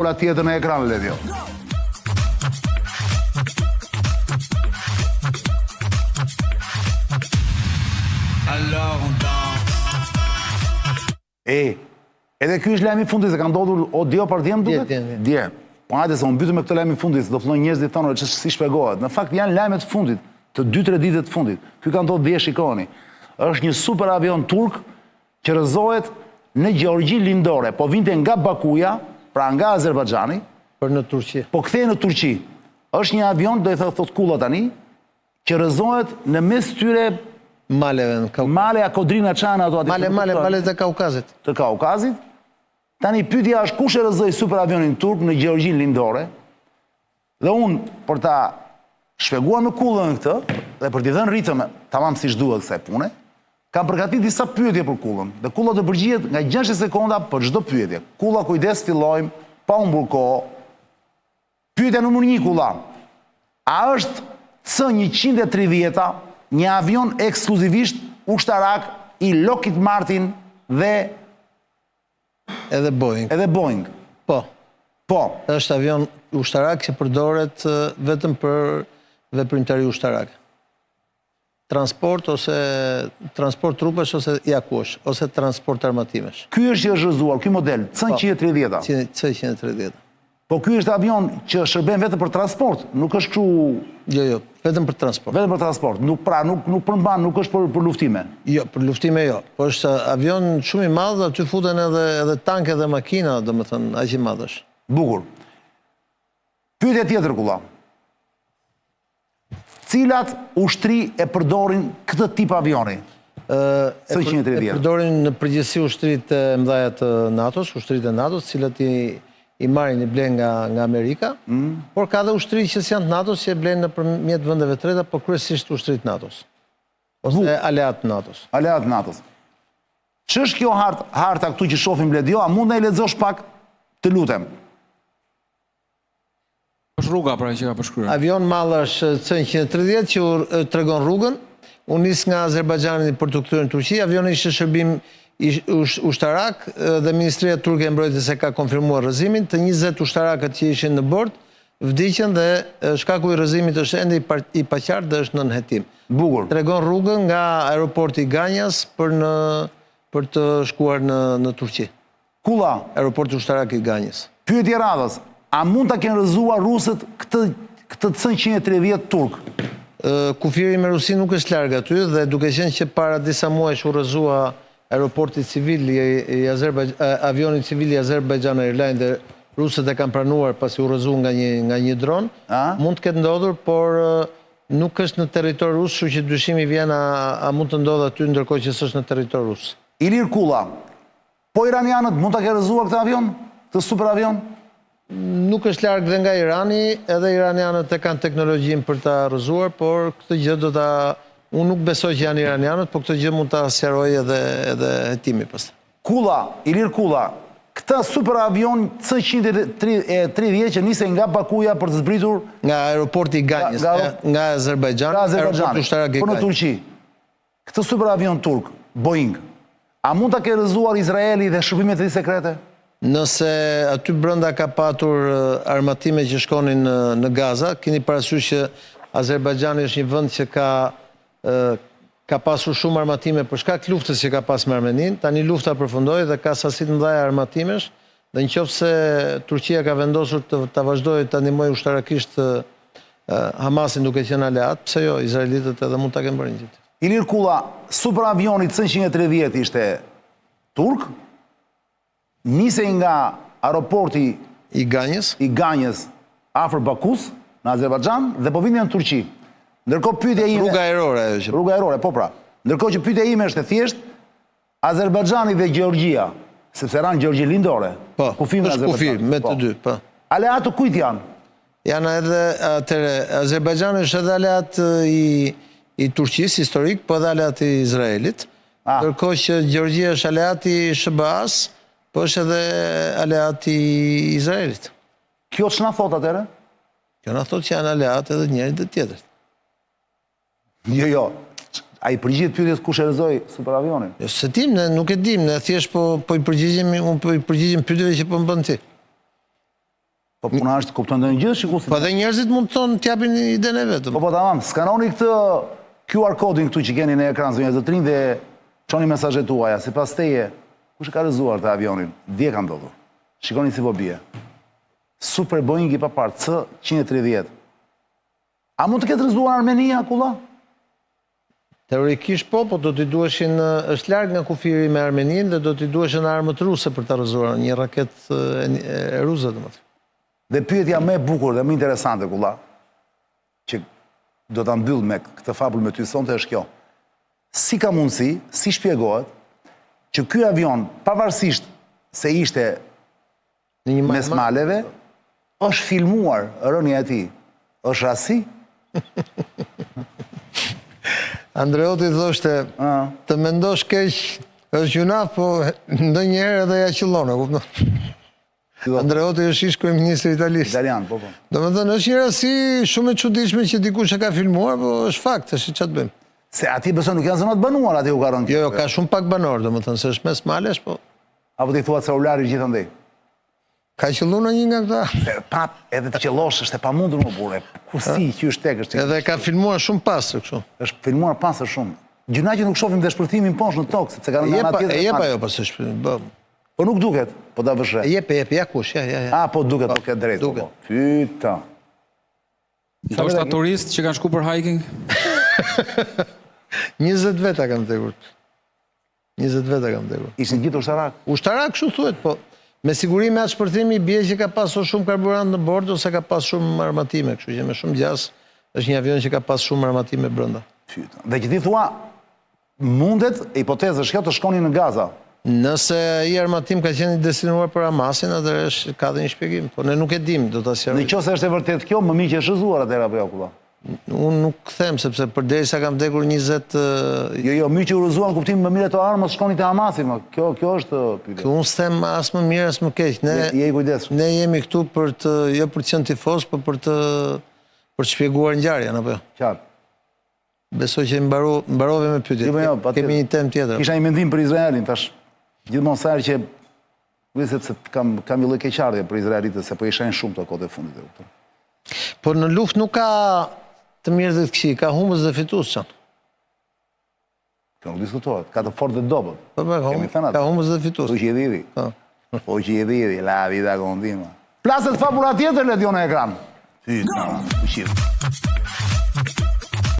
Ora tjetër në ekran, Ledjo. Edhe ky është lajmi i fundit, se ka ndodhur o dje për dje më duket? Dje. Po hajde se unë mbytëm me këtë lajm i fundit, se do fillojnë njerëzit tonë që si shpjegohet. Në fakt janë lajmet e fundit, të 2-3 ditët të fundit. Ky ka ndodhur dje, shikoni. Është një super avion turk që rrëzohet në Gjeorgji lindore, po vinte nga Bakuja, pra nga Azerbajxhani, për në Turqi. Po kthehej në Turqi. Është një avion, do i thot kulla tani, që rrëzohet në mes tyre maleve në Kaukaz. Male Kodrina Çana ato aty. Male të Kaukazit. Të Kaukazit. Tani pyetja është kush e rrëzoi super avionin turk në Gjeorgjin lindore? Dhe unë për ta shpjeguar me kullën këtë dhe për t'i dhënë ritëm tamam siç duhet kësaj pune, kam përgatitur disa pyetje për kullën. Dhe kulla do përgjigjet nga 60 sekonda për çdo pyetje. Kulla, kujdes, fillojmë pa humbur kohë. Pyetja numër 1, kulla. A është C-130 një avion ekskluzivisht ushtarak i Lockheed Martin dhe edhe Boeing? Po. Është avion ushtarak që përdoret vetëm për veprimtari ushtarak. Transport trupesh ose jakush, ose transport armatimesh. Ky është që është rrëzuar, ky model, C-130. C-130. Po ky është avion që shërben vetëm për transport, nuk është kështu... Jo, vetëm për transport. Vetëm për transport, nuk përmban, nuk është për luftime. Jo, për luftime jo. Po është avion shumë i madh, aty futen edhe tanke dhe makina, domethënë, aq i madh është. Bukur. Pyetja tjetër, kulla. Cilat ushtri e përdorin këtë tip avioni? C-130. E përdorin në përgjithësi ushtrit e mëdha të NATO-s, ushtrit e NATO-s, cilat i marrin i blen nga Amerika, por ka dhe ushtri që janë të NATO-s që e blen nëpërmjet vendeve treta, por kryesisht ushtrit NATO-s. Ose aleat NATO-s. Aleat NATO-s. Ç'është kjo harta këtu që shohim, Ledjo, a mund na e lexosh pak, të lutem? Është rruga pra që ka përshkruar. Avion mall është C-130 që tregon rrugën. Unë nis nga Azerbajxhani për të kthyer në Turqi. Avioni ishte shërbim ushtarak dhe Ministria Turke e Mbrojtjes e ka konfirmuar rrëzimin. Të 20 ushtarakët që ishin në bord vdiqën dhe shkaku i rrëzimit është ende i paqartë dhe është nën hetim. Bukur. Tregon rrugën nga aeroporti i Ganjas për të shkuar në Turqi. Kulla. Aeroporti ushtarak i Ganjas. Pyetje radhës. A mund ta kenë rrëzuar rusët këtë C-130 turk? Kufiri me Rusi nuk është larg aty dhe duke qenë që para disa muajsh u rrëzua aeroporti civil avionit civil i Azerbaijan Airlines dhe rusët e kanë pranuar pasi u rrëzu nga një dron, mund të ketë ndodhur, por nuk është në territor rus, kështu që dyshimi vjen a mund të ndodhë aty ndërkohë që s'është në territor rus. Ilir Kulla, po iranianët mund ta kenë rrëzuar këtë avion? Këtë super avion? Nuk është larg dhe nga Irani, edhe iranianët e kanë teknologjinë për ta rrëzuar, por këtë gjë unë nuk besoj që janë iranianët, por këtë gjë mund ta sqaroj edhe hetimi pastaj. Kulla, Ilir Kulla, këtë super avion C-130 që nisej nga Bakuja për të zbritur nga aeroporti i Ganjës, nga Azerbajxhani, aeroporti ushtarak i për në Turqi. Këtë super avion turk, Boeing, a mund ta kenë rrëzuar Izraeli dhe shërbimet e tij sekrete? Nëse aty brenda ka patur armatime që shkonin në Gaza, keni parasysh që Azerbajxhani është një vend që ka pasur shumë armatime për shkak të luftës që ka pas me Armeninë. Tani lufta përfundoi dhe ka sasi të mëdha armatimesh, dhe nëse Turqia ka vendosur ta vazhdojë ta ndihmojë ushtarakisht Hamasin duke qenë aleat, pse jo, izraelitët edhe mund ta kenë bërë një gjë. Ilir Kulla, super avioni C-130 ishte turk, nisej nga aeroporti i Ganjës afër Bakus në Azerbajxhan dhe po vinte në Turqi. Ndërkohë pyetja ime... Rruga aerore ajo që... Rruga aerore, po pra. Ndërkohë që pyetja ime është e thjeshtë, Azerbajxhani dhe Gjeorgjia, sepse ranë Gjeorgji lindore. Po, është kufir, me të dy, po. Aleat të kujt janë? Janë edhe, Azerbajxhani është edhe aleat i Turqisë historik, po edhe aleat i Izraelit. Ndërkohë që Gjeorgjia është aleat i SBA-s, po është edhe aleat i Izraelit. Kjo ç'na thot atëre? Kjo na thot që janë aleat edhe njëri dhe tjetrit. Jo. A i përgjigjet pyetjes kush e rrëzoi superavionin? Se dim, ne nuk e dim, ne thjesht po i përgjigjemi pyetjeve që po më bën ti. Po puna është kupton ndonjë gjë, shikues. Po dhe njerëzit mund të thonë t'japin idenë e vetëm. Po tamam, skanoni këtë QR kodin këtu që keni në ekran zonja Zotrin dhe çoni mesazhet tuaja, sipas teje, kush e ka rrezuar të avionin? Dje ka ndodhur. Shikoni si po bie. Super Boeing i papar C-130. A mund të ketë rrezuar Armenia kulla? Teorikisht po do t'i duheshin, është larg nga kufiri me Armeninë dhe do t'i duheshin armët ruse për ta rrezuar, një raketë e ruse domethënë. Dhe pyetja më e bukur dhe më interesante kulla, që do ta mbyll me këtë fabul me ty sonte është kjo. Si ka mundësi, si shpjegohet që ky avion, pavarësisht se ishte mes maleve, është filmuar rënja e tij. Është rasti? Andreoti thoshte, të mendosh keq është gjunaf, po ndonjëherë edhe ja qëllon, e kupton? Andreoti është ish kryeministri italisht. Italian, po. Domethënë është një rasti shumë e çuditshme që dikush e ka filmuar, po është fakt, është ç'a të bëjmë. Se aty besoj nuk janë zonat banuar, aty u ka rënë. Jo, ka shumë pak banor, domethënë se është mes malesh, po. Apo ti thua celulari gjithandej. Ka qelluar një nga këta. Pap, edhe të qellosh është e pamundur më burre. Ku si qysh tek është. Edhe ka filmuar shumë pastër kështu. Është filmuar pastër shumë. Gjuna që nuk shohim dhe shpërthimin poshtë në tokë, sepse ka rënë ana tjetër. Jep ajo pas është. Po nuk duket, po da vëshre. Jep, ja kush, ja. Ah, po duket, po ke drejt. Duket. Pyta. Sa është ta turistë që kanë shku për hiking? 20 veta kam tekur. 20 veta kam tekur. Ishin gjithë ushtarak? Ushtarak kështu thuhet, po me siguri me atë shpërthimi bie që ka pasur shumë karburant në bord ose ka pas shumë armatime, kështu që me shumë gjas është një avion që ka pas shumë armatime brenda. Pyta. Dhe që ti thua, mundet, hipotezë është kjo të shkoni në Gaza. Nëse ai armatim ka qenë destinuar për Hamasin, atëherë ka dhe një shpjegim, po ne nuk e dim, do ta sqarojmë. Nëse është e vërtet kjo, më mirë që është rrezuar atëherë apo jo kulla? Unë nuk them, sepse përderisa kam vdekur 20... Jo, mirë që u rrezuan kuptim më mirë të armës shkoni te Hamasi, më. Kjo është pyetja. Unë s'them as më mirë as më keq. Je i kujdesshëm. Ne jemi këtu për të jo për të qenë tifoz, por për të shpjeguar ngjarjen apo jo. Qartë. Besoj që mbarove me pyetjen. Kemi një temë tjetër. Kisha një mendim për Izraelin tash. Gjithmonë sa herë që sepse kam një lloj keqardhje për izraelitët se po i shenjë shumë të kohët e fundit e kupton. Por në luftë nuk ka të mirë dhe të këqij, ka humbës dhe fitues çan. Kjo nuk diskutohet, ka të fortë dhe dobët. Po ka humbës dhe fitues. Po që i dhiri. Po që i dhiri, la vida continua. Plaset fabula tjetër le t'jo në ekran. Pyta,